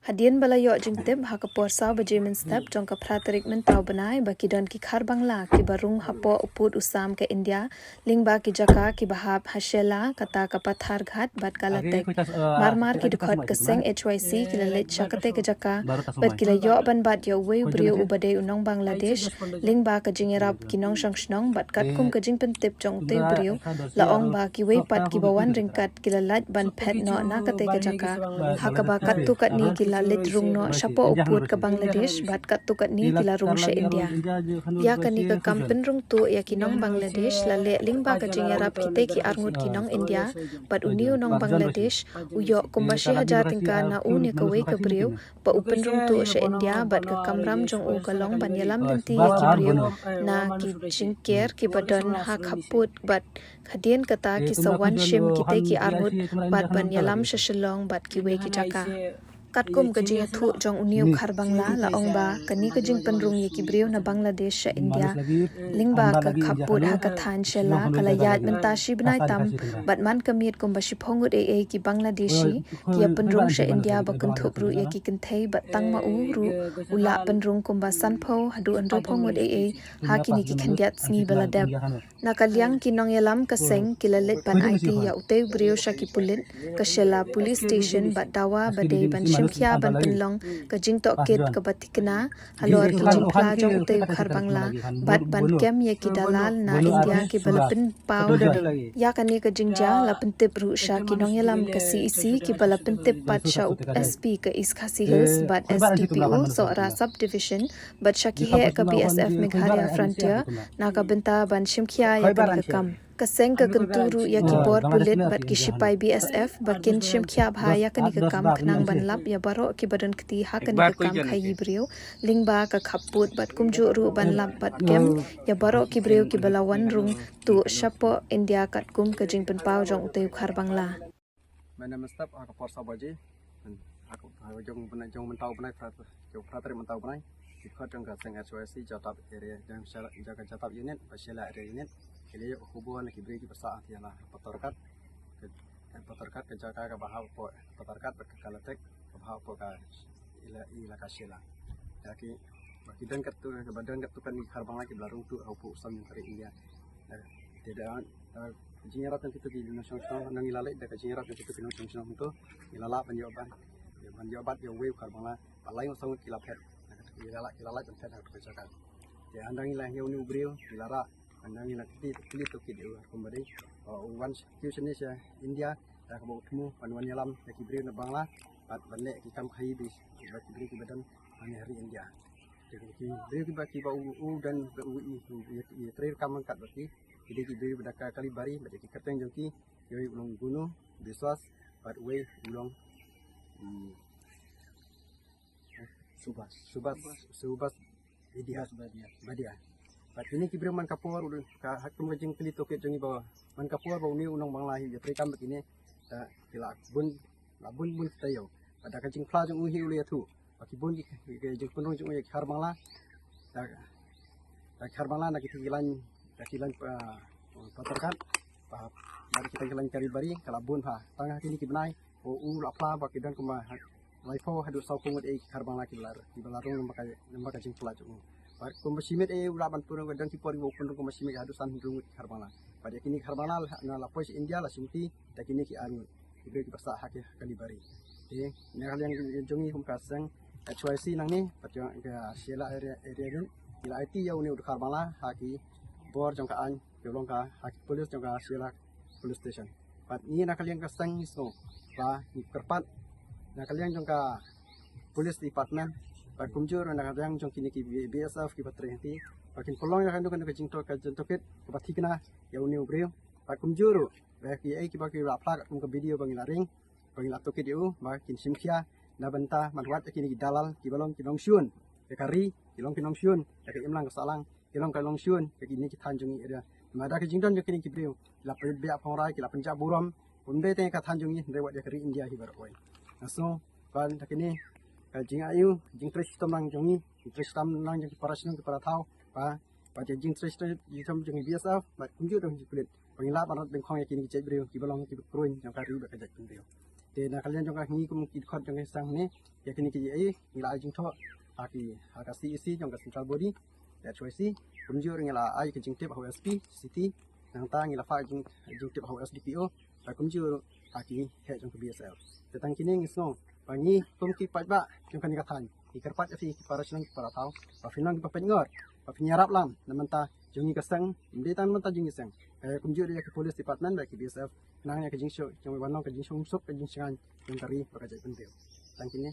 Hadian balayo jingtib hakapor saw bajimin step jong kapratarik mentau banai baki don ki khar bangla ki barung hapo uput usam ke India lingba ki jaka ki bahab hashela kata kapathar ghat bat kalatek marmar ki dukhot keseng HYC ki lalit shakate ke jaka bat ki layo ban bat yo we brio ubade unong Bangladesh lingba ka jingerap ki nong shangshnong bat kat kum ka jing pentip jong te brio laong ba ki we pat ki bawan ringkat ki lalat ban phet no na kate ke jaka hakaba kat tu kat ni ki lit rung no shapo uput ke Bangladesh bat kat tukat ni kila rung she India ya kani ke kampen rung tu ya kinong Bangladesh la le lingba ka jingarap kite ki arngut kinong India bat uniu nong Bangladesh uyo kumbashi hajar tingka na une ke we ke briu pa upen rung tu she India bat ke kamram jong u kalong ban yalam denti ya ki briu na ki jingker ki badon ha khaput bat khadien kata ki sawan shim kite ki arngut bat ban yalam shashalong bat ki we ki jaka katkum ka jing thu jong uniu khar bangla la ongba kani ka jing panrung ye ki brio na Bangladesh sha India lingba ka khaput ha ka than shela kala yat menta shi bnai tam bat man kamit kum ba shi phongut e ki Bangladeshi ki panrung sha India ba kun thu ru ye ki kan thei bat tang ma u ru ula panrung kum ba san pho hadu an ro phongut e ha ki ni ki khandiat sni bala dab na kalyang ki nong yalam ka seng ki lalit ban IT ya uteu brio sha ki pulit ka shela police station bat dawa bade ban shimkhia ban pinlong ka jingto kit ka batikna halor ki jingpla jong te khar bangla bat ban kem ye ki dalal na India ki balapin powder ya kani ka jingja la pentip ru sha ki nong yalam ka CEC ki balapin tip pat sha up SP ka Iskhasi Hills bat SDPO so ra subdivision bat sha ki he ka BSF Meghalaya Frontier na ka benta ban shimkhia ya ka kam kaseng ka kenturu ya ki bor pulit bat ki shipai BSF bakin shimkhia bhaya kani ka kam khnang banlap ya baro ki badan kti ha kani ka kam khai brio lingba ka khaput bat kumju ru banlap bat kem ya baro ki brio ki balawan rung tu shapo India kat kum ka jing pen pau jong te khar bangla mana mestap aku porsa baji aku jong mentau benai jong pratri mentau benai ikut jong ka seng HYC jatap area jang jaga jatap unit pasila area unit kili hubungan ki beri ki persaat ialah petorkat ke jaga ke bahau po petorkat berkalatek ke bahau po ka ila kasila jadi bagi dan ketu ke badan ketu kan khar bangla ki belarung tu au pu sam dari India tidak jingerat yang itu di nasional nang ilalek da jingerat yang itu di nasional itu ilala banjobat yo we khar bangla palai sang kilapet ilala dan pet ke jaga ya andang ilah yo ni brio ilara andang ina kili to kidi kembali one fusion is India dah kebau temu panuan yalam ki brio na bangla pat banle ki kam khai di ki brio ki badan hari India jadi ki brio ki baki bau u dan i terakhir kam angkat berarti jadi ki brio bedaka kali bari berarti ki keteng jongki yoi ulung gunung biswas pat we ulung subas badia Pat ini kibri man kapur ulu ka hakum kajing kili toket jongi bawa man kapur bau ni unong bangla hi jepri kam begini ta kila bun kita yo pada kajing pla jong uhi ulu ya tu baki bun ke jong punong jong ya khar bangla ta khar bangla na kilan patarkan pa mari kita kilan kari bari kala bun ha tangah kini kibnai o u la pla baki dan kuma laifo hadu sau kumut e khar bangla kilarung lemba kajing pla jong Komasimet ulaban purang dan kipori wopun komasimet hadusan rungut kharbala pada kini kharbala na la pois India la simti ta kini ki anu ibe ki pasa hak kalibari ne kalian jongi hum kasang HYC nang ni patyo ga sela area ni ila IT ya uni kharbala haki bor jong ka an yolong ka haki police jong ka sela police station pat ni na kalian kasang so pa ni kerpat na kalian jong ka police department Pak kumjur anak yang jong kini ki BSF ki patre hati pakin kolong yang kan ka jingto ka jentokit ka pathikna ya uni ubreu pak kumjur ba ki ai ki ba ki lapla kum ka video bang laring bang lapto ki diu ba kin simkhia na banta manwat kini ki dalal ki balong ki long syun ka kari ki long syun ka imlang ka salang ki long syun ka kini ki tanjung area mada ka jingdon kini ki breu la pe bia phongrai ki la penja buram unde te ka tanjung ni rewat ya kari India hi bar oi naso ban kini jing ayu jing tristam nang jongi tristam nang jing parasung ki parathau pa jing tristam jing jing biasa ba kunju dong kulit pengilap arat bengkong yakin ki cebrio ki balong ki kruin yang kari ba kajak kundio na kalian jong ngi kum ki khot jong sang ni ya kini ki ai ngila jing tho aki ka CEC jong ka central body ya choice kum jur ngila ai ki jing tip ho SP city nang ta ngila fa jing tip ho SDPO ka kum jur aki he jong ka BSL tetang kini ngisno pangi kum ki pat ba jong kan ka than ki kerpat fi para senang para tau pa finang pa pengor pa penyarap lam namanta jong ka sang ndi tan manta jing sang kum jur ya ke police department ba ki BSF nangnya ke jing show jong wanong ke jing show sup ke jing sangan jong kari baka jai pentil tangkini